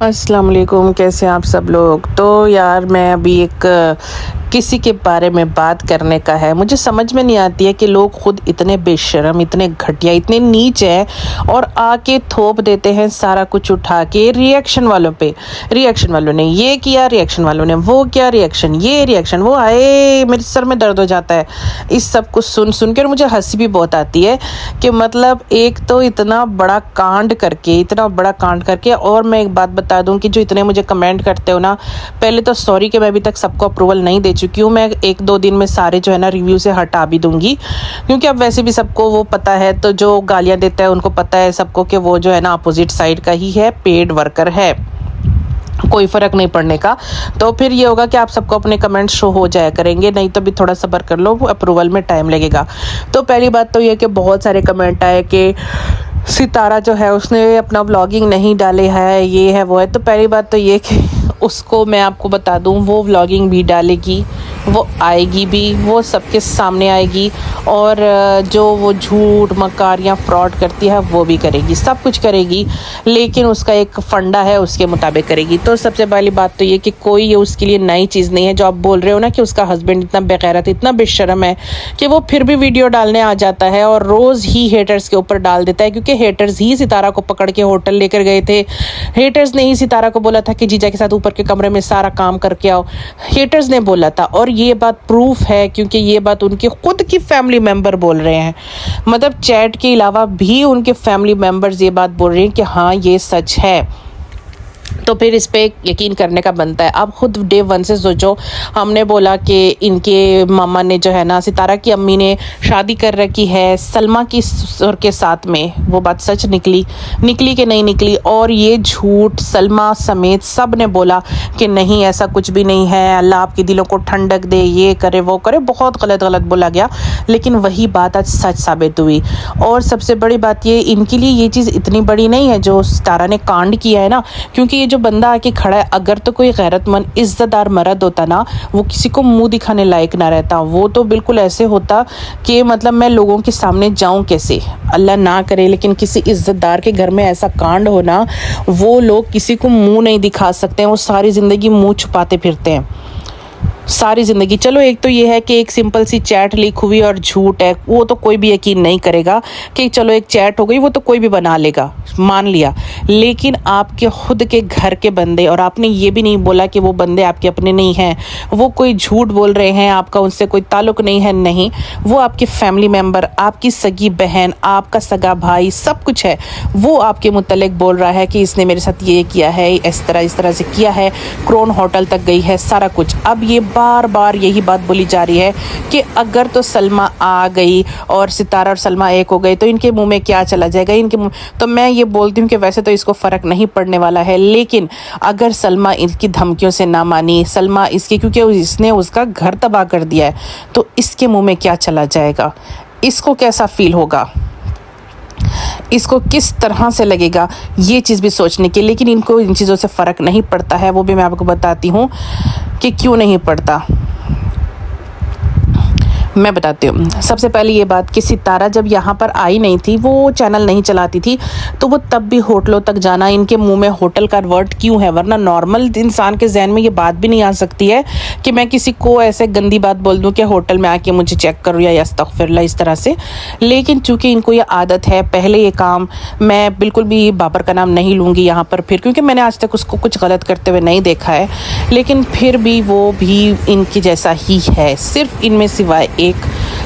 अस्सलाम वालेकुम, कैसे हैं आप सब लोग। तो यार मैं अभी एक किसी के बारे में बात करने का है। मुझे समझ में नहीं आती है कि लोग खुद इतने बेशर्म, इतने घटिया, इतने नीच हैं और आके थोप देते हैं सारा कुछ उठा के रिएक्शन वालों पे। रिएक्शन वालों ने ये किया, रिएक्शन वालों ने वो किया, रिएक्शन ये रिएक्शन वो, आए मेरे सर में दर्द हो जाता है इस सब कुछ सुन सुन के। और मुझे हंसी भी बहुत आती है कि मतलब एक तो इतना बड़ा कांड करके। और मैं एक बात बता दूं कि जो इतने मुझे कमेंट करते हो ना, पहले तो सॉरी कि मैं अभी तक सबको अप्रूवल नहीं दे चुकी हूँ। मैं 1-2 दिन में सारे जो है ना रिव्यू से हटा भी दूंगी, क्योंकि अब वैसे भी सबको वो पता है। तो जो गालियां देता है उनको पता है सबको कि वो जो है ना अपोजिट साइड का ही है, पेड वर्कर है, कोई फ़र्क नहीं पड़ने का। तो फिर ये होगा कि आप सबको अपने कमेंट्स शो हो जाया करेंगे, नहीं तो भी थोड़ा सब्र कर लो, अप्रूवल में टाइम लगेगा। तो पहली बात तो ये कि बहुत सारे कमेंट आए कि सितारा जो है उसने अपना व्लॉगिंग नहीं डाले है, ये है वो है। तो पहली बात तो ये कि उसको मैं आपको बता दूं, वो व्लॉगिंग भी डालेगी, वो आएगी भी, वो सबके सामने आएगी। और जो वो झूठ मकार या फ्रॉड करती है वो भी करेगी, सब कुछ करेगी, लेकिन उसका एक फंडा है, उसके मुताबिक करेगी। तो सबसे पहली बात तो ये कि कोई ये उसके लिए नई चीज़ नहीं है। जो आप बोल रहे हो ना कि उसका हस्बैंड इतना बेगैरत, इतना बेशर्म है कि वो फिर भी वीडियो डालने आ जाता है और रोज़ ही हेटर्स के ऊपर डाल देता है, क्योंकि हेटर्स ही सितारा को पकड़ के होटल लेकर गए थे। हेटर्स ने ही सितारा को बोला था कि जीजा के साथ ऊपर के कमरे में सारा काम करके आओ, हेटर्स ने बोला था। और ये बात प्रूफ है, क्योंकि ये बात उनके खुद की फैमिली मेंबर बोल रहे हैं। मतलब चैट के अलावा भी उनके फैमिली मेंबर्स ये बात बोल रहे हैं कि हाँ ये सच है। तो फिर इस पे यकीन करने का बनता है। अब खुद डे 1 से सोचो, हमने बोला कि इनके मामा ने जो है ना, सितारा की अम्मी ने शादी कर रखी है सलमा की ससुर के साथ में। वो बात सच निकली कि नहीं निकली? और ये झूठ सलमा समेत सब ने बोला कि नहीं ऐसा कुछ भी नहीं है, अल्लाह आपके दिलों को ठंडक दे, ये करे वो करे, बहुत गलत बोला गया। लेकिन वही बात आज सच साबित हुई। और सबसे बड़ी बात ये, इनके लिए ये चीज़ इतनी बड़ी नहीं है जो सितारा ने कांड किया है ना, क्योंकि ये जो बंदा आके खड़ा है, अगर तो कोई गैरतमंद इज्जतदार मर्द होता ना, वो किसी को मुंह दिखाने लायक ना रहता। वो तो बिल्कुल ऐसे होता कि मतलब मैं लोगों के सामने जाऊं कैसे, अल्लाह ना करे, लेकिन किसी इज्जतदार के घर में ऐसा कांड होना, वो लोग किसी को मुंह नहीं दिखा सकते हैं, वो सारी ज़िंदगी मुंह छुपाते फिरते हैं, सारी ज़िंदगी। चलो एक तो ये है कि एक सिंपल सी चैट लीक हुई और झूठ है, वो तो कोई भी यकीन नहीं करेगा कि चलो एक चैट हो गई, वो तो कोई भी बना लेगा, मान लिया। लेकिन आपके खुद के घर के बंदे, और आपने ये भी नहीं बोला कि वो बंदे आपके अपने नहीं हैं, वो कोई झूठ बोल रहे हैं, आपका उनसे कोई ताल्लुक़ नहीं है, नहीं, वो आपके फैमिली मेम्बर, आपकी सगी बहन, आपका सगा भाई, सब कुछ है। वो आपके मुतल्लिक बोल रहा है कि इसने मेरे साथ ये किया है, इस तरह से किया है, क्रोन होटल तक गई है, सारा कुछ। अब ये बार बार यही बात बोली जा रही है कि अगर तो सलमा आ गई और सितारा और सलमा एक हो गए तो इनके मुंह में क्या चला जाएगा, इनके मुंह। तो मैं ये बोलती हूँ कि वैसे तो इसको फ़र्क नहीं पड़ने वाला है, लेकिन अगर सलमा इसकी धमकियों से ना मानी, सलमा इसकी, क्योंकि इसने उसका घर तबाह कर दिया है, तो इसके मुंह में क्या चला जाएगा, इसको कैसा फील होगा, इसको किस तरह से लगेगा, ये चीज़ भी सोचने की। लेकिन इनको इन चीज़ों से फ़र्क नहीं पड़ता है, वो भी मैं आपको बताती हूँ कि क्यों नहीं पड़ता। मैं बताती हूँ। सबसे पहले ये बात कि सितारा जब यहाँ पर आई नहीं थी, वो चैनल नहीं चलाती थी, तो वो तब भी होटलों तक जाना, इनके मुंह में होटल का वर्ड क्यों है? वरना नॉर्मल इंसान के जहन में ये बात भी नहीं आ सकती है कि मैं किसी को ऐसे गंदी बात बोल दूँ कि होटल में आके मुझे चेक करो या अस्तगफिरुल्लाह, इस तरह से। लेकिन चूँकि इनको ये आदत है, पहले ये काम, मैं बिल्कुल भी बाबर का नाम नहीं लूँगी यहाँ पर फिर, क्योंकि मैंने आज तक उसको कुछ गलत करते हुए नहीं देखा है, लेकिन फिर भी वो भी इनकी जैसा ही है, सिर्फ इनमें सिवाय एक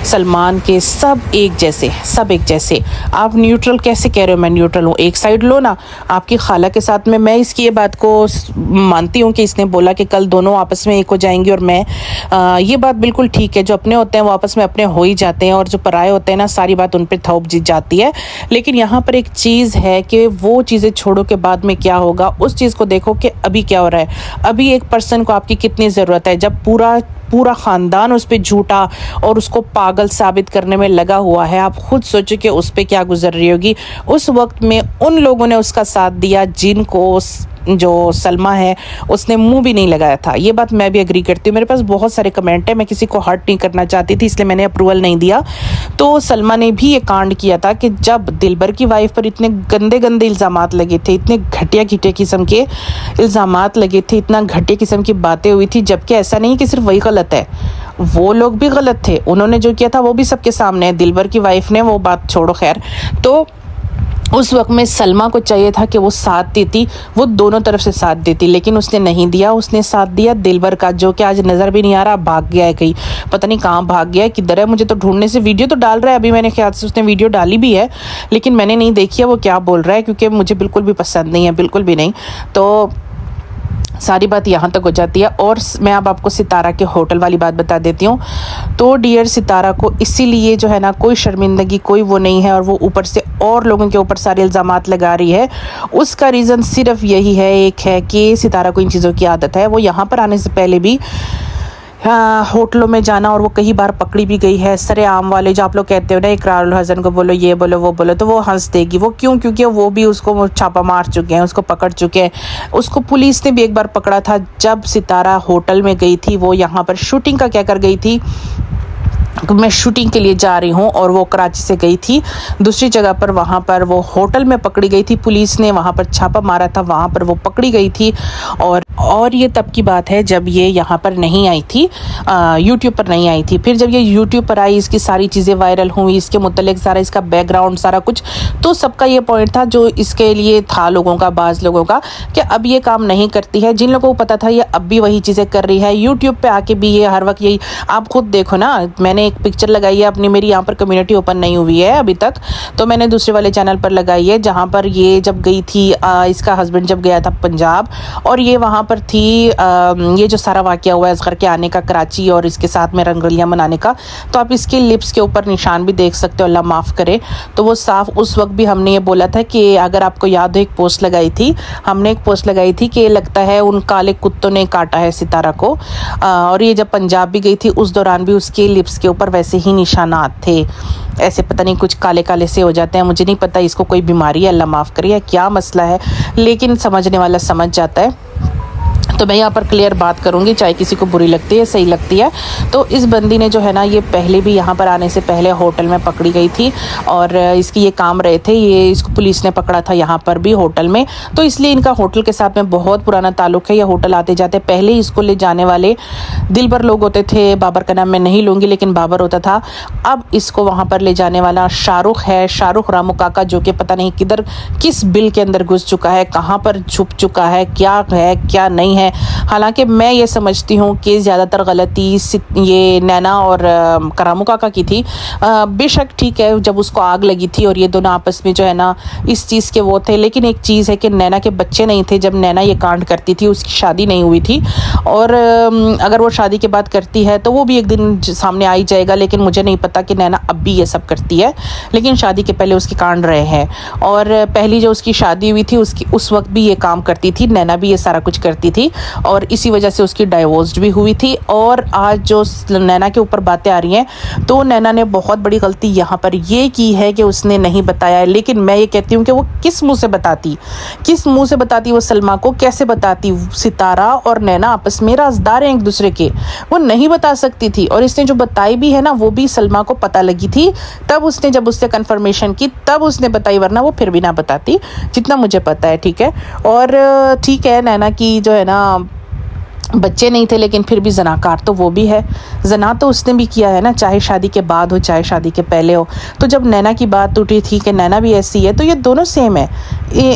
सलमान के सब एक जैसे। आप न्यूट्रल कैसे कह रहे हो? मैं न्यूट्रल हूँ, एक साइड लो ना। आपकी खाला के साथ में, मैं इसकी ये बात को मानती हूँ कि इसने बोला कि कल दोनों आपस में एक हो जाएंगी, और मैं ये बात बिल्कुल ठीक है, जो अपने होते हैं वो आपस में अपने हो ही जाते हैं, और जो पराये होते हैं ना, सारी बात उन पर थोप दी जाती है। लेकिन यहाँ पर एक चीज़ है कि वो चीज़ें छोड़ो के बाद में क्या होगा, उस चीज़ को देखो कि अभी क्या हो रहा है। अभी एक पर्सन को आपकी कितनी ज़रूरत है, जब पूरा ख़ानदान उस पर झूठा और उसको पागल साबित करने में लगा हुआ है। आप खुद सोचो कि उस पर क्या गुजर रही होगी। उस वक्त में उन लोगों ने उसका साथ दिया जिनको जो सलमा है उसने मुंह भी नहीं लगाया था। ये बात मैं भी एग्री करती हूँ। मेरे पास बहुत सारे कमेंट है, मैं किसी को हर्ट नहीं करना चाहती थी इसलिए मैंने अप्रूवल नहीं दिया। तो सलमा ने भी ये कांड किया था कि जब दिलबर की वाइफ पर इतने गंदे गंदे इल्ज़ामात लगे थे, इतने घटिया घटिया किस्म के इल्ज़ामात लगे थे, इतना घटिया किस्म की बातें हुई थी, जबकि ऐसा नहीं कि सिर्फ वही गलत है, वो लोग भी गलत थे। उन्होंने जो किया था वो भी सबके सामने है। दिलबर की वाइफ ने, वो बात छोड़ो खैर। तो उस वक्त में सलमा को चाहिए था कि वो साथ देती, वो दोनों तरफ से साथ देती, लेकिन उसने नहीं दिया। उसने साथ दिया दिलबर का, जो कि आज नज़र भी नहीं आ रहा, भाग गया है कहीं, पता नहीं कहाँ भाग गया है, किधर है। मुझे तो ढूंढने से, वीडियो तो डाल रहा है अभी, मैंने ख्याल से उसने वीडियो डाली भी है, लेकिन मैंने नहीं देखी है वो क्या बोल रहा है, क्योंकि मुझे बिल्कुल भी पसंद नहीं है, बिल्कुल भी नहीं। तो सारी बात यहाँ तक हो जाती है। और मैं अब आपको सितारा के होटल वाली बात बता देती हूँ। तो डियर सितारा को इसीलिए जो है ना कोई शर्मिंदगी, कोई वो नहीं है, और वो ऊपर से और लोगों के ऊपर सारे इल्ज़ामात लगा रही है। उसका रीज़न सिर्फ यही है, एक है कि सितारा को इन चीज़ों की आदत है। वो यहाँ पर आने से पहले भी होटलों में जाना, और वो कई बार पकड़ी भी गई है। सरेआम वाले जो आप लोग कहते हो ना, इकरारुल हसन को बोलो, ये बोलो, वो बोलो, तो वो हंस देगी। वो क्यों? क्योंकि वो भी उसको छापा मार चुके हैं, उसको पकड़ चुके हैं। उसको पुलिस ने भी एक बार पकड़ा था जब सितारा होटल में गई थी। वो यहाँ पर शूटिंग का क्या कर गई थी, मैं शूटिंग के लिए जा रही हूँ, और वो कराची से गई थी दूसरी जगह पर, वहाँ पर वो होटल में पकड़ी गई थी। पुलिस ने वहाँ पर छापा मारा था, वहाँ पर वो पकड़ी गई थी। और ये तब की बात है जब ये यहाँ पर नहीं आई थी, यूट्यूब पर नहीं आई थी। फिर जब ये यूट्यूब पर आई, इसकी सारी चीज़ें वायरल हुई, इसके मुतल्लिक सारा इसका बैकग्राउंड सारा कुछ, तो सबका ये पॉइंट था जो इसके लिए था लोगों का, बाज़ लोगों का, कि अब ये काम नहीं करती है। जिन लोगों को पता था ये अब भी वही चीज़ें कर रही है, यूट्यूब पर आके भी ये हर वक्त यही। आप खुद देखो ना, मैंने एक पिक्चर लगाई है अपनी, मेरी यहाँ पर कम्युनिटी ओपन नहीं हुई है अभी तक, तो मैंने दूसरे वाले चैनल पर लगाई है, जहाँ पर ये जब गई थी, इसका हस्बैंड जब गया था पंजाब, और ये वहाँ पर थी, ये जो सारा वाक़या हुआ है असगर के आने का कराची और इसके साथ में रंगोलियाँ मनाने का, तो आप इसके लिप्स के ऊपर निशान भी देख सकते हो, अल्लाह माफ़ करे। तो वो साफ, उस वक्त भी हमने ये बोला था कि अगर आपको याद हो, एक पोस्ट लगाई थी हमने, एक पोस्ट लगाई थी कि लगता है उन काले कुत्तों ने काटा है सितारा को। और ये जब पंजाब भी गई थी उस दौरान भी उसके लिप्स के ऊपर वैसे ही निशानात थे, ऐसे पता नहीं कुछ काले काले से हो जाते हैं, मुझे नहीं पता इसको कोई बीमारी है, अल्लाह माफ़ करे, क्या मसला है, लेकिन समझने वाला समझ जाता है। तो मैं यहाँ पर क्लियर बात करूँगी, चाहे किसी को बुरी लगती है, सही लगती है। तो इस बंदी ने जो है ना, ये पहले भी यहाँ पर आने से पहले होटल में पकड़ी गई थी, और इसकी ये काम रहे थे, ये इसको पुलिस ने पकड़ा था यहाँ पर भी होटल में। तो इसलिए इनका होटल के साथ में बहुत पुराना ताल्लुक़ है। ये होटल आते जाते, पहले इसको ले जाने वाले दिलबर लोग होते थे, बाबर का नाम मैं नहीं लूँगी लेकिन बाबर होता था। अब इसको वहाँ पर ले जाने वाला शाहरुख है, शाहरुख रामू काका, जो कि पता नहीं किधर, किस बिल के अंदर घुस चुका है, कहाँ पर छुप चुका है, क्या नहीं है। हालांकि मैं ये समझती हूँ कि ज़्यादातर गलती ये नैना और करामू काका की थी। बेशक ठीक है, जब उसको आग लगी थी और ये दोनों आपस में जो है ना इस चीज़ के वो थे, लेकिन एक चीज़ है कि नैना के बच्चे नहीं थे जब नैना ये कांड करती थी, उसकी शादी नहीं हुई थी। और अगर वो शादी के बाद करती है तो वो भी एक दिन सामने आ ही जाएगा, लेकिन मुझे नहीं पता कि नैना अब भी ये सब करती है, लेकिन शादी के पहले उसके कांड रहे हैं। और पहली जो उसकी शादी हुई थी उस वक्त भी ये काम करती थी, नैना भी ये सारा कुछ करती थी, और इसी वजह से उसकी डाइवोर्स भी हुई थी। और आज जो नैना के ऊपर बातें आ रही हैं, तो नैना ने बहुत बड़ी गलती यहाँ पर ये की है कि उसने नहीं बताया है। लेकिन मैं ये कहती हूँ कि वो किस मुंह से बताती, वो सलमा को कैसे बताती? सितारा और नैना आपस में राजदार हैं एक दूसरे के, वो नहीं बता सकती थी। और इसने जो बताई भी है ना, वो भी सलमा को पता लगी थी, तब उसने जब उससे कन्फर्मेशन की तब उसने बताई, वरना वो फिर भी ना बताती, जितना मुझे पता है। ठीक है, और ठीक है, नैना की जो है ना बच्चे नहीं थे, लेकिन फिर भी जनाकार तो वो भी है, जना तो उसने भी किया है ना, चाहे शादी के बाद हो चाहे शादी के पहले हो। तो जब नैना की बात उठी थी कि नैना भी ऐसी है, तो ये दोनों सेम है,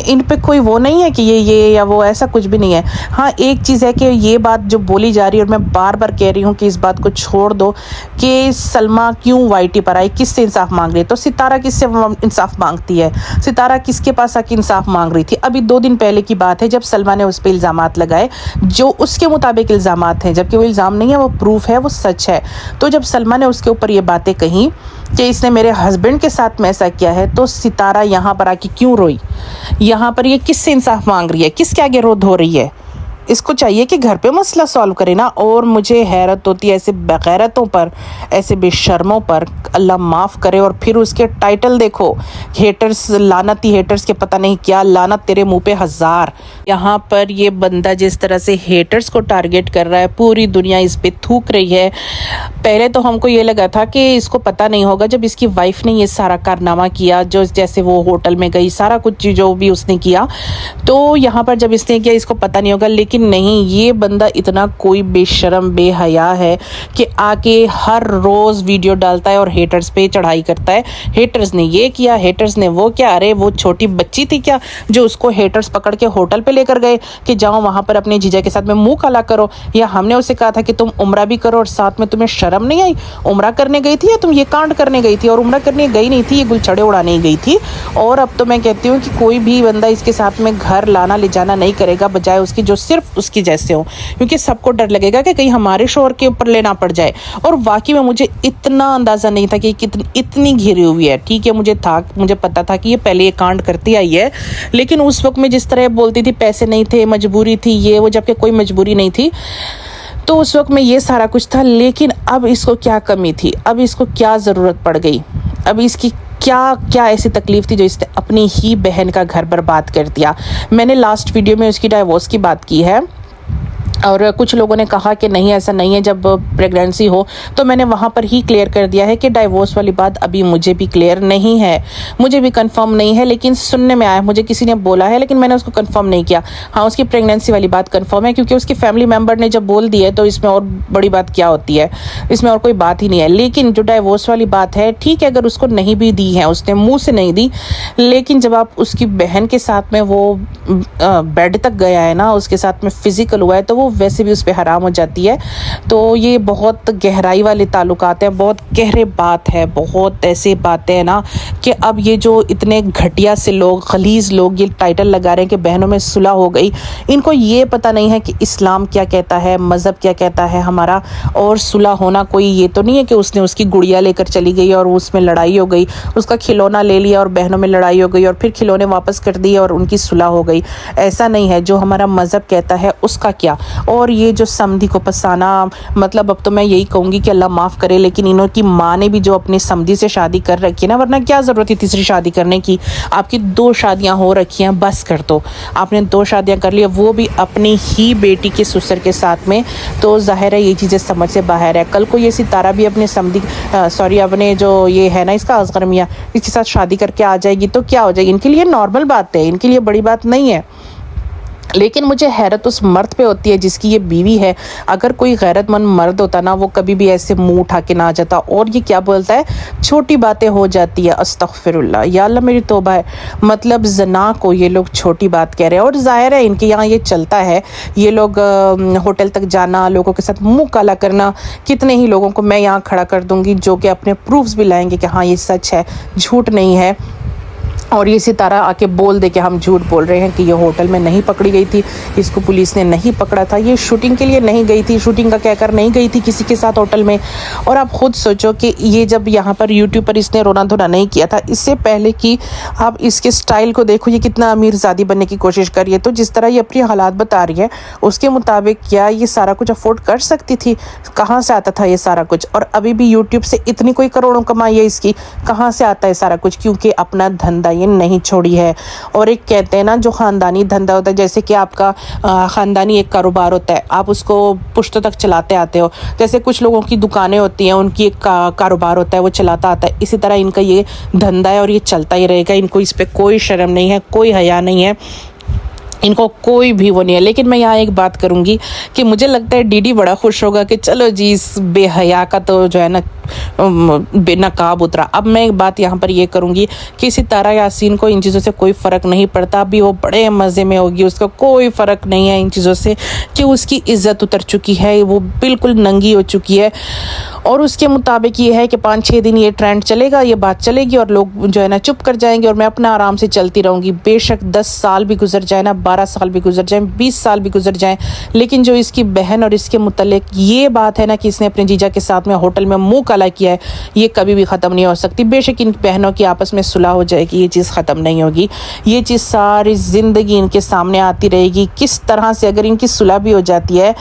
इन पे कोई वो नहीं है कि ये या वो, ऐसा कुछ भी नहीं है। हाँ, एक चीज़ है कि ये बात जो बोली जा रही है, और मैं बार बार कह रही हूँ कि इस बात को छोड़ दो कि सलमा क्यों वाईटी पर आई, किससे इंसाफ मांग रही है? तो सितारा किससे इंसाफ मांगती है? सितारा किसके पास आके इंसाफ मांग रही थी? अभी 2 दिन पहले की बात है, जब सलमा ने उस पर इल्ज़ामात लगाए जो उसके मुताबिक इल्ज़ामात हैं, जबकि वो इल्ज़ाम नहीं है, वो प्रूफ है, वो सच है। तो जब सलमा ने उसके ऊपर ये बातें कही कि इसने मेरे हस्बैंड के साथ में ऐसा किया है, तो सितारा यहाँ पर आके क्यों रोई? यहाँ पर ये किससे इंसाफ मांग रही है? किसके आगे रो धो रही है? इसको चाहिए कि घर पे मसला सॉल्व करे ना। और मुझे हैरत होती है ऐसे बेगैरतों पर, ऐसे बेशर्मों पर, अल्लाह माफ़ करे। और फिर उसके टाइटल देखो, हेटर्स, लानती हेटर्स के पता नहीं क्या, लानत तेरे मुंह पे हज़ार। यहाँ पर ये बंदा जिस तरह से हेटर्स को टारगेट कर रहा है, पूरी दुनिया इस पे थूक रही है। पहले तो हमको ये लगा था कि इसको पता नहीं होगा, जब इसकी वाइफ ने ये सारा कारनामा किया, जो जैसे वो होटल में गई, सारा कुछ जो भी उसने किया, तो यहाँ पर जब इसने किया इसको पता नहीं होगा। लेकिन नहीं, ये बंदा इतना कोई बेशरम बेहया है कि आके हर रोज़ वीडियो डालता है और हेटर्स पे चढ़ाई करता है। हेटर्स ने ये किया, हेटर्स ने वो किया। अरे वो छोटी बच्ची थी क्या जो उसको हेटर्स पकड़ के होटल पे लेकर गए कि जाओ वहाँ पर अपने जीजा के साथ में मुंह काला करो। या हमने उसे कहा था कि तुम उम्रा भी करो और साथ में तुम्हें शर्म नहीं आई? उम्रा करने गई थी या तुम ये कांड करने गई थी? और उम्रा करने गई नहीं थी, ये गुलछड़े उड़ाने गई थी। और अब तो मैं कहती हूँ कि कोई भी बंदा इसके साथ में घर लाना ले जाना नहीं करेगा, बजाय उसकी जो सिर्फ उसकी जैसे हो, क्योंकि सबको डर लगेगा कि कहीं हमारे शोहर के ऊपर लेना पड़ जाए। और वाकई में मुझे इतना अंदाज़ा नहीं था कि इतनी घिरी हुई है। ठीक है, मुझे पता था कि ये पहले ये कांड करती आई है, लेकिन उस वक्त में जिस तरह बोलती थी पैसे नहीं थे, मजबूरी थी, ये वो, जबकि कोई मजबूरी नहीं थी, तो उस वक्त में ये सारा कुछ था। लेकिन अब इसको क्या कमी थी, अब इसको क्या ज़रूरत पड़ गई, अब इसकी क्या क्या ऐसी तकलीफ थी जो इसने अपनी ही बहन का घर बर्बाद कर दिया। मैंने लास्ट वीडियो में उसकी डाइवोर्स की बात की है, और कुछ लोगों ने कहा कि नहीं ऐसा नहीं है, जब प्रेगनेंसी हो, तो मैंने वहाँ पर ही क्लियर कर दिया है कि डाइवोर्स वाली बात अभी मुझे भी क्लियर नहीं है, मुझे भी कंफर्म नहीं है। लेकिन सुनने में आया, मुझे किसी ने बोला है, लेकिन मैंने उसको कंफर्म नहीं किया। हाँ, उसकी प्रेगनेंसी वाली बात कंफर्म है, क्योंकि उसकी फैमिली मेम्बर ने जब बोल दी है तो इसमें और बड़ी बात क्या होती है, इसमें और कोई बात ही नहीं है। लेकिन जो डाइवोर्स वाली बात है, ठीक है, अगर उसको नहीं भी दी है, उसने मुँह से नहीं दी, लेकिन जब आप उसकी बहन के साथ में वो बेड तक गया है ना, उसके साथ में फिजिकल हुआ है, तो वो वैसे भी उस पर हराम हो जाती है। तो ये बहुत गहराई वाले ताल्लुकात हैं, बहुत गहरे बात है, बहुत ऐसी बातें हैं ना कि अब ये जो इतने घटिया से लोग, खलीज लोग ये टाइटल लगा रहे हैं कि बहनों में सुलह हो गई, इनको ये पता नहीं है कि इस्लाम क्या कहता है, मज़हब क्या कहता है हमारा। और सुलह होना कोई ये तो नहीं है कि उसने उसकी गुड़िया लेकर चली गई और उसमें लड़ाई हो गई, उसका खिलौना ले लिया और बहनों में लड़ाई हो गई और फिर खिलौने वापस कर दिए और उनकी सुलह हो गई। ऐसा नहीं है। जो हमारा मज़हब कहता है उसका क्या। और ये जो समधी को फसाना, मतलब अब तो मैं यही कहूँगी कि अल्लाह माफ़ करे, लेकिन इन्हों की माँ ने भी जो अपनी समधी से शादी कर रखी है ना, वरना क्या ज़रूरत थी तीसरी शादी करने की। आपकी 2 शादियाँ हो रखी हैं, बस कर दो। आपने 2 शादियाँ कर ली, वो भी अपनी ही बेटी के ससुर के साथ में, तो जाहिर है ये चीज़ें समझ से बाहर है। कल को ये सितारा भी अपने समधी अपने जो ये है ना इसका असगर मियाँ, इसके साथ शादी करके आ जाएगी तो क्या हो जाएगी। इनके लिए नॉर्मल बात है, इनके लिए बड़ी बात नहीं है। लेकिन मुझे हैरत उस मर्द पे होती है जिसकी ये बीवी है। अगर कोई गैरतमंद मर्द होता ना, वो कभी भी ऐसे मुंह उठा के ना आ जाता। और ये क्या बोलता है, छोटी बातें हो जाती है, अस्तगफिरुल्लाह, या अल्लाह मेरी तौबा है। मतलब जना को ये लोग छोटी बात कह रहे हैं। और जाहिर है इनके यहाँ ये चलता है, ये लोग होटल तक जाना, लोगों के साथ मुँह काला करना। कितने ही लोगों को मैं यहाँ खड़ा कर दूँगी जो कि अपने प्रूफ्स भी लाएंगे कि हाँ ये सच है, झूठ नहीं है। और ये सितारा आके बोल दे कि हम झूठ बोल रहे हैं कि ये होटल में नहीं पकड़ी गई थी, इसको पुलिस ने नहीं पकड़ा था, ये शूटिंग के लिए नहीं गई थी, शूटिंग का कहकर नहीं गई थी किसी के साथ होटल में। और आप खुद सोचो कि ये जब यहाँ पर यूट्यूब पर इसने रोना धोना नहीं किया था, इससे पहले कि आप इसके स्टाइल को देखो, ये कितना अमीरजादी बनने की कोशिश कर रही है। तो जिस तरह ये अपनी हालात बता रही है उसके मुताबिक क्या ये सारा कुछ अफोर्ड कर सकती थी? कहाँ से आता था ये सारा कुछ? और अभी भी यूट्यूब से इतनी कोई करोड़ों कमाई है इसकी, कहाँ से आता है सारा कुछ? क्योंकि अपना धंधा ये नहीं छोड़ी है। और एक कहते हैं ना, जो ख़ानदानी धंधा होता है, जैसे कि आपका ख़ानदानी एक कारोबार होता है, आप उसको पुश्तों तक चलाते आते हो। जैसे कुछ लोगों की दुकानें होती हैं, उनकी एक कारोबार होता है, वो चलाता आता है। इसी तरह इनका ये धंधा है और ये चलता ही रहेगा। इनको इस पर कोई शर्म नहीं है, कोई हया नहीं है, इनको कोई भी वो नहीं है। लेकिन मैं यहाँ एक बात करूँगी कि मुझे लगता है डीडी बड़ा खुश होगा कि चलो जी इस बेहया का तो जो है ना बेनकाब उतरा। अब मैं एक बात यहाँ पर ये करूँगी कि सितारा यासीन को इन चीज़ों से कोई फ़र्क नहीं पड़ता। अभी वो बड़े मज़े में होगी, उसको कोई फ़र्क नहीं है इन चीज़ों से कि उसकी इज़्ज़त उतर चुकी है, वो बिल्कुल नंगी हो चुकी है। और उसके मुताबिक ये है कि 5-6 दिन ये ट्रेंड चलेगा, ये बात चलेगी और लोग जो है ना चुप कर जाएंगे और मैं अपना आराम से चलती रहूँगी। बेशक 10 साल भी गुजर जाए ना, 12 साल भी गुजर जाएं, 20 साल भी गुजर जाएं, लेकिन जो इसकी बहन और इसके मुतल्लिक ये बात है ना कि इसने अपने जीजा के साथ में होटल में मुंह काला किया है, ये कभी भी ख़त्म नहीं हो सकती। बेशक इन बहनों की आपस में सुलह हो जाएगी, ये चीज़ ख़त्म नहीं होगी, ये चीज़ सारी ज़िंदगी इनके सामने आती रहेगी। किस तरह से अगर इनकी सुलह भी हो जाती है,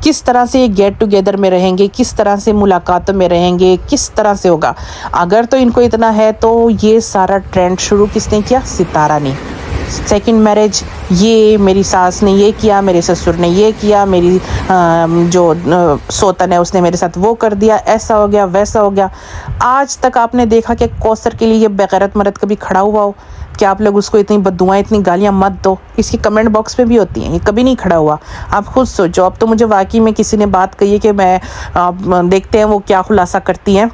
किस तरह से ये गेट टुगेदर में रहेंगे, किस तरह से मुलाकातों में रहेंगे, किस तरह से होगा। अगर तो इनको इतना है तो ये सारा ट्रेंड शुरू किसने किया? सितारा ने। सेकंड मैरिज, ये मेरी सास ने ये किया, मेरे ससुर ने ये किया, मेरी जो सोतन है उसने मेरे साथ वो कर दिया, ऐसा हो गया वैसा हो गया। आज तक आपने देखा कि कौसर के लिए ये बेगैरत मर्द कभी खड़ा हुआ हो? कि आप लोग उसको इतनी बद्दुआएं, इतनी गालियां मत दो, इसकी कमेंट बॉक्स में भी होती हैं, ये कभी नहीं खड़ा हुआ। आप खुद सोचो। अब तो मुझे वाकई में किसी ने बात कही है कि मैं देखते हैं वो क्या खुलासा करती हैं,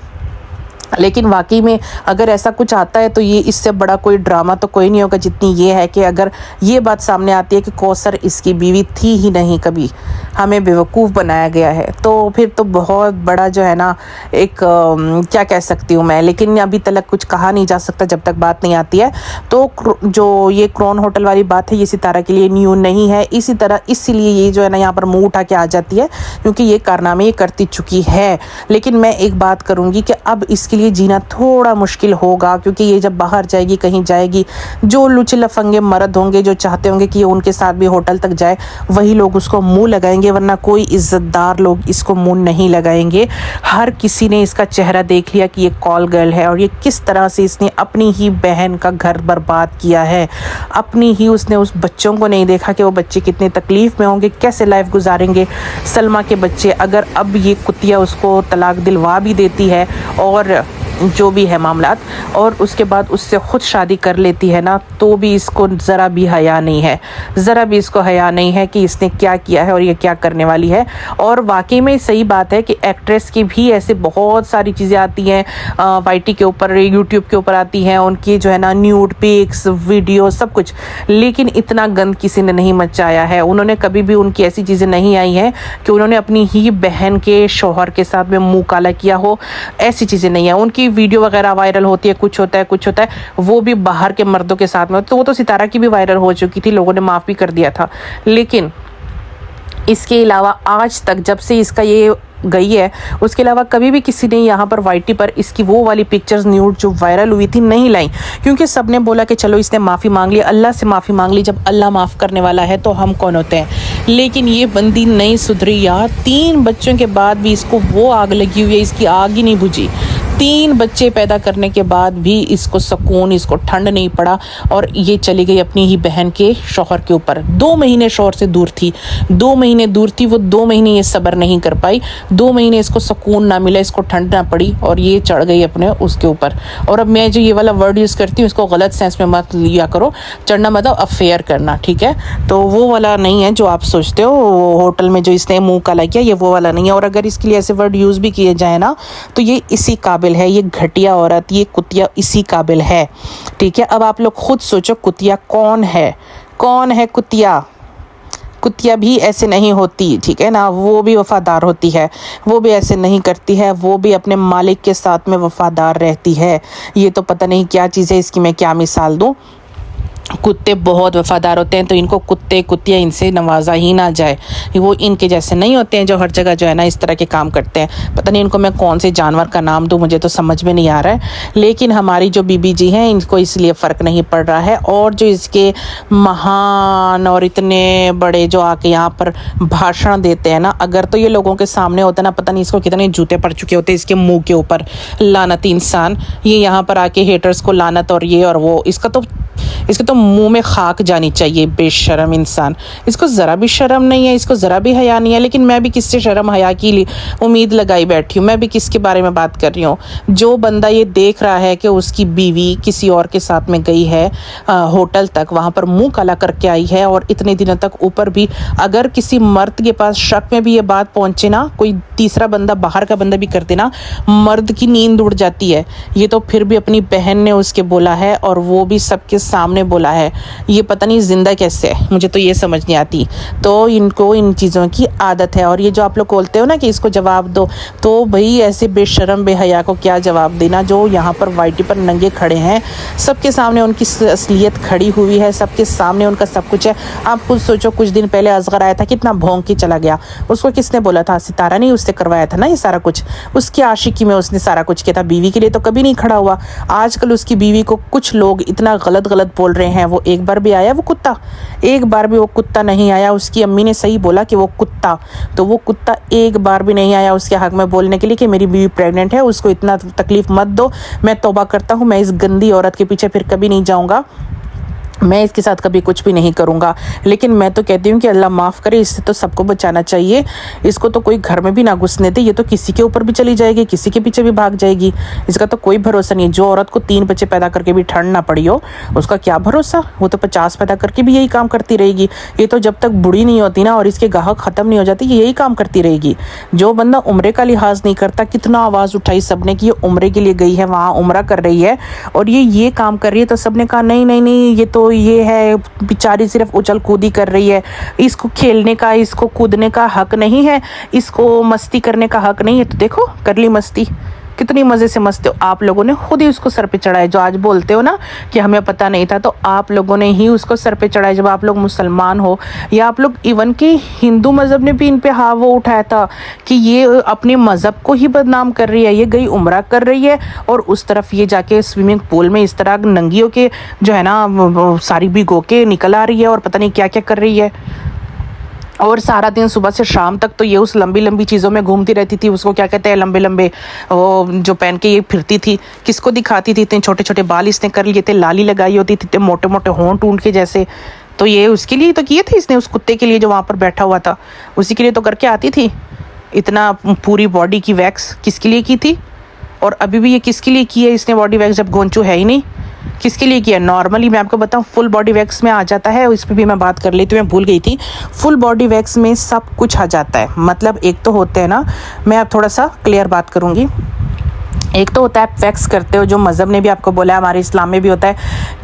लेकिन वाकई में अगर ऐसा कुछ आता है तो ये इससे बड़ा कोई ड्रामा तो कोई नहीं होगा जितनी ये है कि अगर ये बात सामने आती है कि कौसर इसकी बीवी थी ही नहीं, कभी हमें बेवकूफ़ बनाया गया है, तो फिर तो बहुत बड़ा जो है ना एक क्या कह सकती हूँ मैं, लेकिन अभी तक कुछ कहा नहीं जा सकता जब तक बात नहीं आती है। तो जो ये क्राउन होटल वाली बात है ये सितारा के लिए न्यू नहीं है, इसी तरह इसीलिए ये जो है ना यहाँ पर मुँह उठा के आ जाती है, क्योंकि ये कारनामे ये करती चुकी है। लेकिन मैं एक बात करूँगी कि अब इसके लिए जीना थोड़ा मुश्किल होगा, क्योंकि ये जब बाहर जाएगी, कहीं जाएगी, जो लुचे लफंगे मर्द होंगे जो चाहते होंगे कि ये उनके साथ भी होटल तक जाए, वही लोग उसको मुंह लगाएंगे, वरना कोई इज्जतदार लोग इसको मुंह नहीं लगाएंगे। हर किसी ने इसका चेहरा देख लिया कि ये कॉल गर्ल है और ये किस तरह से इसने अपनी ही बहन का घर बर्बाद किया है। अपनी ही उसने उस बच्चों को नहीं देखा कि वो बच्चे कितने तकलीफ में होंगे, कैसे लाइफ गुजारेंगे। सलमा के बच्चे, अगर अब ये कुतिया उसको तलाक दिलवा भी देती है और जो भी है मामलात, और उसके बाद उससे ख़ुद शादी कर लेती है ना, तो भी इसको ज़रा भी हया नहीं है, ज़रा भी इसको हया नहीं है कि इसने क्या किया है और ये क्या करने वाली है। और वाकई में सही बात है कि एक्ट्रेस की भी ऐसे बहुत सारी चीज़ें आती हैं वाईटी के ऊपर, यूट्यूब के ऊपर आती हैं, उनकी जो है ना न्यूड पिक्स, वीडियो, सब कुछ, लेकिन इतना गंद किसी ने नहीं मचाया है। उन्होंने कभी भी, उनकी ऐसी चीज़ें नहीं आई हैं कि उन्होंने अपनी ही बहन के शौहर के साथ में मुँह काला किया हो, ऐसी चीज़ें नहीं है। उनकी वीडियो वगैरह वायरल होती है, कुछ होता है, वो भी बाहर के मर्दों के साथ में, तो वो तो सितारा की भी वायरल हो चुकी थी, लोगों ने माफ़ भी कर दिया था। लेकिन इसके अलावा आज तक जब से इसका ये गई है, उसके अलावा कभी भी किसी ने यहाँ पर वाईटी पर इसकी वो वाली पिक्चर्स न्यूड जो वायरल हुई थी नहीं लाई, क्योंकि सबने बोला कि चलो इसने माफ़ी मांग ली, अल्लाह से माफ़ी मांग ली, जब अल्लाह माफ़ करने वाला है तो हम कौन होते हैं। लेकिन ये बंदी नहीं सुधरी यार, 3 बच्चों के बाद भी इसको वो आग लगी हुई है, इसकी आग ही नहीं बुझी। 3 बच्चे पैदा करने के बाद भी इसको सुकून, इसको ठंड नहीं पड़ा, और ये चली गई अपनी ही बहन के शौहर के ऊपर। 2 महीने शौहर से दूर थी, 2 महीने दूर थी वो, 2 महीने ये सब्र नहीं कर पाई, 2 महीने इसको सुकून ना मिला, इसको ठंड ना पड़ी, और ये चढ़ गई अपने उसके ऊपर। और अब मैं जो ये वाला वर्ड यूज़ करती हूँ इसको गलत सेंस में मत लिया करो, चढ़ना मतलब अफेयर करना, ठीक है, तो वो वाला नहीं है जो आप सोचते हो। होटल में जो इसने मुँह काला किया, ये वो वाला नहीं है। और अगर इसके लिए ऐसे वर्ड यूज़ भी किए जाए ना, तो ये इसी काबिल है, ये घटिया औरत, ये कुतिया इसी काबिल है, ठीक है। अब आप लोग खुद सोचो, कुतिया कौन है? कौन है कुतिया? कुतिया भी ऐसे नहीं होती, ठीक है ना, वो भी वफादार होती है, वो भी ऐसे नहीं करती है, वो भी अपने मालिक के साथ में वफादार रहती है। ये तो पता नहीं क्या चीज़ है, इसकी मैं क्या मिसाल दूँ। कुत्ते बहुत वफादार होते हैं, तो इनको कुत्ते कुतिया इनसे नवाजा ही ना जाए। वो इनके जैसे नहीं होते हैं जो हर जगह जो है ना इस तरह के काम करते हैं। पता नहीं इनको मैं कौन से जानवर का नाम दूं, मुझे तो समझ में नहीं आ रहा है। लेकिन हमारी जो बीबी जी हैं, इनको इसलिए फ़र्क नहीं पड़ रहा है। और जो इसके महान और इतने बड़े जो आके यहाँ पर भाषण देते हैं ना, अगर तो ये लोगों के सामने होता ना, पता नहीं इसको कितने जूते पड़ चुके होते इसके मुँह के ऊपर। लानती इंसान, ये यहाँ पर आके हेटर्स को लानत और ये और वो, इसके तो मुंह में खाक जानी चाहिए, बेशरम इंसान। इसको ज़रा भी शर्म नहीं है, इसको ज़रा भी हया नहीं है। लेकिन मैं भी किससे शर्म हया की उम्मीद लगाई बैठी हूँ? मैं भी किसके बारे में बात कर रही हूँ? जो बंदा ये देख रहा है कि उसकी बीवी किसी और के साथ में गई है होटल तक, वहाँ पर मुंह काला करके आई है, और इतने दिनों तक ऊपर भी अगर किसी मर्द के पास शक में भी ये बात पहुँचे ना, कोई तीसरा बंदा, बाहर का बंदा भी कर देना, मर्द की नींद उड़ जाती है। ये तो फिर भी अपनी बहन ने उसके बोला है, और वो भी सबके सामने बोला बोला है, ये पता नहीं जिंदा कैसे है, मुझे तो ये समझ नहीं आती। तो इनको इन चीज़ों की आदत है। और ये जो आप लोग बोलते हो ना कि इसको जवाब दो, तो भाई ऐसे बेशरम बेहया को क्या जवाब देना जो यहाँ पर वाइटी पर नंगे खड़े हैं, सबके सामने उनकी असलियत खड़ी हुई है, सबके सामने उनका सब कुछ है। आप खुद सोचो, कुछ दिन पहले असगर आया था, कितना भौंक के चला गया। उसको किसने बोला था? सितारा नहीं उससे करवाया था ना ये सारा कुछ, उसकी आशिकी में उसने सारा कुछ किया था। बीवी के लिए तो कभी नहीं खड़ा हुआ। आजकल उसकी बीवी को कुछ लोग इतना गलत गलत बोल रहे हैं। वो एक बार भी आया वो कुत्ता? एक बार भी वो कुत्ता नहीं आया। उसकी अम्मी ने सही बोला कि वो कुत्ता, तो वो कुत्ता एक बार भी नहीं आया उसके हक में बोलने के लिए कि मेरी बीवी प्रेग्नेंट है, उसको इतना तकलीफ मत दो। मैं तौबा करता हूँ, मैं इस गंदी औरत के पीछे फिर कभी नहीं जाऊँगा, मैं इसके साथ कभी कुछ भी नहीं करूँगा। लेकिन मैं तो कहती हूँ कि अल्लाह माफ़ करे, इससे तो सबको बचाना चाहिए। इसको तो कोई घर में भी ना घुसने दे, ये तो किसी के ऊपर भी चली जाएगी, किसी के पीछे भी भाग जाएगी। इसका तो कोई भरोसा नहीं है। जो औरत को 3 बच्चे पैदा करके भी ठंड ना पड़ी हो, उसका क्या भरोसा? वो तो 50 पैदा करके भी यही काम करती रहेगी। ये तो जब तक बूढ़ी नहीं होती ना और इसके गाहक ख़त्म नहीं हो जाती, यही काम करती रहेगी। जो बंदा उम्रे का लिहाज नहीं करता, कितना आवाज़ उठाई सबने कि ये उम्रे के लिए गई है, वहाँ उम्रा कर रही है और ये काम कर रही है, तो सबने कहा नहीं नहीं नहीं, ये तो ये है बेचारी सिर्फ उछल कूदी कर रही है, इसको खेलने का, इसको कूदने का हक नहीं है, इसको मस्ती करने का हक नहीं है। तो देखो कर ली मस्ती, कितनी मज़े से मस्ती हो। आप लोगों ने खुद ही उसको सर पे चढ़ाया। जो आज बोलते हो ना कि हमें पता नहीं था, तो आप लोगों ने ही उसको सर पे चढ़ाया। जब आप लोग मुसलमान हो या आप लोग इवन कि हिंदू मज़हब ने भी इन पे वो उठाया था कि ये अपने मज़हब को ही बदनाम कर रही है, ये गई उम्रा कर रही है और उस तरफ ये जाके स्विमिंग पूल में इस तरह नंगियों के जो है ना सारी भिगो के निकल आ रही है और पता नहीं क्या क्या कर रही है। और सारा दिन सुबह से शाम तक तो ये उस लंबी लंबी चीज़ों में घूमती रहती थी। उसको क्या कहते हैं, लंबे लंबे वो जो पहन के ये फिरती थी, किसको दिखाती थी? इतने छोटे छोटे बाल इसने कर लिए थे, लाली लगाई होती थी, इतने मोटे मोटे होंठ ऊंट के जैसे। तो ये उसके लिए तो किए थे इसने, उस कुत्ते के लिए जो वहाँ पर बैठा हुआ था, उसी के लिए तो करके आती थी। इतना पूरी बॉडी की वैक्स किसके लिए की थी? और अभी भी ये किसके लिए की है इसने बॉडी वैक्स, जब गोंचू है ही नहीं? किसके लिए किया? नॉर्मली मैं आपको बताऊं, फुल बॉडी वैक्स में आ जाता है, इस पर भी मैं बात कर लेती हूँ, मैं भूल गई थी। फुल बॉडी वैक्स में सब कुछ आ जाता है। मतलब एक तो होते हैं ना, मैं अब थोड़ा सा क्लियर बात करूँगी। एक तो होता है आप वैक्स करते हो, जो मज़हब ने भी आपको बोला है, हमारे इस्लाम में भी होता है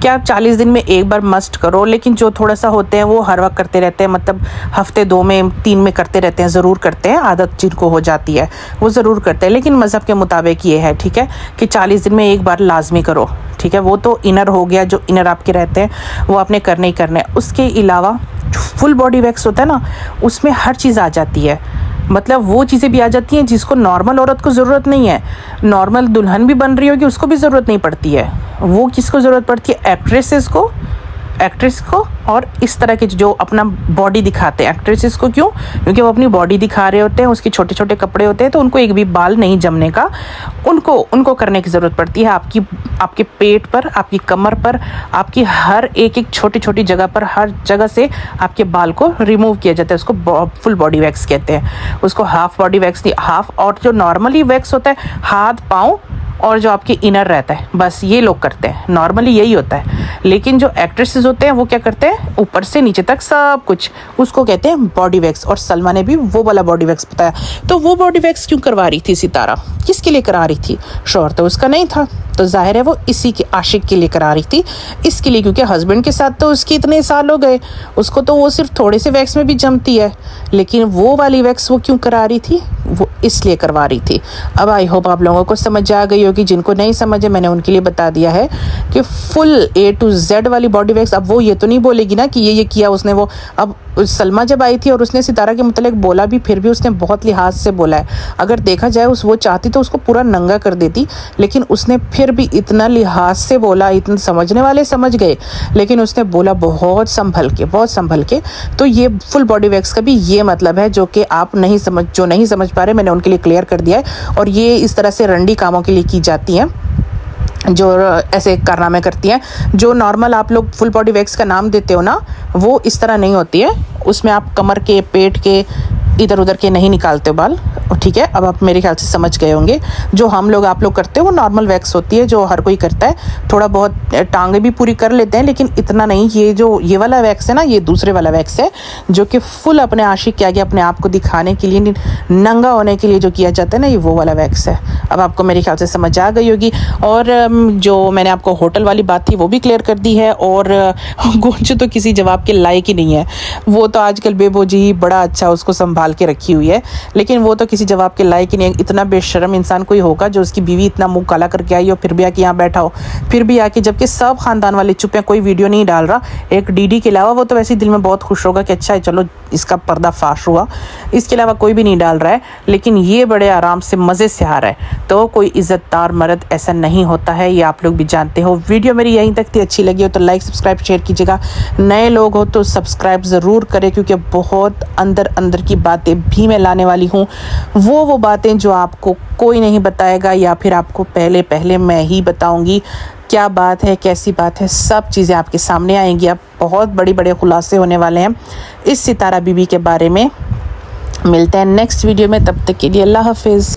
कि आप 40 दिन में एक बार मस्ट करो। लेकिन जो थोड़ा सा होते हैं वो हर वक्त करते रहते हैं, मतलब हफ्ते 2 में 3 में करते रहते हैं, ज़रूर करते हैं। आदत जिनको हो जाती है वो ज़रूर करते हैं। लेकिन मज़हब के मुताबिक ये है, ठीक है, कि 40 दिन में एक बार लाजमी करो, ठीक है। वो तो इनर हो गया, जो इनर आपके रहते हैं वो आपने करने ही करने। उसके अलावा फुल बॉडी वैक्स होता है ना, उसमें हर चीज़ आ जाती है। मतलब वो चीज़ें भी आ जाती हैं जिसको नॉर्मल औरत को ज़रूरत नहीं है। नॉर्मल दुल्हन भी बन रही होगी, उसको भी ज़रूरत नहीं पड़ती है। वो किसको ज़रूरत पड़ती है? एक्ट्रेस को और इस तरह के जो अपना बॉडी दिखाते हैं। एक्ट्रेसेस को क्यों? क्योंकि वो अपनी बॉडी दिखा रहे होते हैं, उसके छोटे छोटे कपड़े होते हैं, तो उनको एक भी बाल नहीं जमने का उनको करने की ज़रूरत पड़ती है। आपके पेट पर, आपकी कमर पर, आपकी हर एक छोटी छोटी जगह पर, हर जगह से आपके बाल को रिमूव किया जाता है। उसको फुल बॉडी वैक्स कहते हैं। उसको हाफ बॉडी वैक्स नहीं, हाफ। और जो नॉर्मली वैक्स होता है हाथ पाँव और जो आपके इनर रहता है, बस ये लोग करते हैं, नॉर्मली यही होता है। लेकिन जो एक्ट्रेसेस होते हैं वो क्या करते हैं, ऊपर से नीचे तक सब कुछ, उसको कहते हैं बॉडी वैक्स। और सलमा ने भी वो वाला बॉडी वैक्स बताया। तो वो बॉडी वैक्स क्यों करवा रही थी सितारा? किसके लिए करा रही थी? शौहर तो उसका नहीं था, तो जाहिर है वो इसी के आशिक के लिए करा रही थी। इसके लिए क्योंकि हस्बैंड के साथ तो उसके इतने साल हो गए, उसको तो वो सिर्फ थोड़े से वैक्स में भी जमती है। लेकिन वो वाली वैक्स वो क्यों करा रही थी? वो इसलिए करवा रही थी। अब आई होप आप लोगों को समझ आ गई होगी। जिनको नहीं समझे मैंने उनके लिए बता दिया है कि फुल A to Z वाली बॉडी वैक्स। अब वो ये तो नहीं बोलेगी ना कि ये किया उसने। वो अब सलमा जब आई थी और उसने सितारा के मुतालिक बोला भी, फिर भी उसने बहुत लिहाज से बोला है। अगर देखा जाए वो चाहती तो उसको पूरा नंगा कर देती, लेकिन उसने फिर भी इतना लिहाज से बोला, इतने समझने वाले समझ गए, लेकिन उसने बोला बहुत संभल के। तो ये फुल बॉडी वैक्स का भी ये मतलब है, जो कि आप नहीं समझ पा रहे, मैंने उनके लिए क्लियर कर दिया है। और ये इस तरह से रंडी कामों के लिए की जाती हैं, जो ऐसे कारनामे करती हैं। जो नॉर्मल आप लोग फुल बॉडी वैक्स का नाम देते हो ना, वो इस तरह नहीं होती है। उसमें आप कमर के, पेट के, इधर उधर के नहीं निकालते हो बाल, ठीक है। अब आप मेरे ख्याल से समझ गए होंगे। जो हम लोग आप लोग करते हो वो नॉर्मल वैक्स होती है, जो हर कोई करता है। थोड़ा बहुत टांगे भी पूरी कर लेते हैं, लेकिन इतना नहीं। ये वाला वैक्स है ना, ये दूसरे वाला वैक्स है, जो कि फुल अपने आशिक के आगे अपने आप को दिखाने के लिए, नंगा होने के लिए जो किया जाता है ना, ये वो वाला वैक्स है। अब आपको मेरे ख्याल से समझ आ गई होगी। और जो मैंने आपको होटल वाली बात थी वो भी क्लियर कर दी है। और गोंचू तो किसी जवाब के लायक ही नहीं है। वो तो आजकल बेबोजी बड़ा अच्छा उसको संभाल के रखी हुई है, लेकिन वो तो किसी जवाब के लायक ही नहीं है। इतना बेशर्म इंसान कोई होगा जो उसकी बीवी इतना मुंह काला करके आई हो, फिर भी आके यहाँ बैठा हो, फिर भी आके, जबकि सब खानदान वाले चुप हैं, कोई वीडियो नहीं डाल रहा एक डीडी के अलावा। वो तो वैसे ही दिल में बहुत खुश होगा कि अच्छा है चलो इसका पर्दा फाश हुआ, इसके अलावा कोई भी नहीं डाल रहा है। लेकिन ये बड़े आराम से मज़े से आ रहा है। तो कोई इज़्ज़तदार मर्द ऐसा नहीं होता है, ये आप लोग भी जानते हो। वीडियो मेरी यहीं तक थी, अच्छी लगी हो तो लाइक सब्सक्राइब शेयर कीजिएगा। नए लोग हो तो सब्सक्राइब ज़रूर करें, क्योंकि बहुत अंदर की बातें भी मैं लाने वाली हूँ। वो बातें जो आपको कोई नहीं बताएगा, या फिर आपको पहले मैं ही बताऊँगी क्या बात है, कैसी बात है। सब चीज़ें आपके सामने आएंगी। अब बहुत बड़े खुलासे होने वाले हैं इस सितारा बीबी के बारे में। मिलते हैं नेक्स्ट वीडियो में, तब तक के लिए अल्लाह हाफिज़।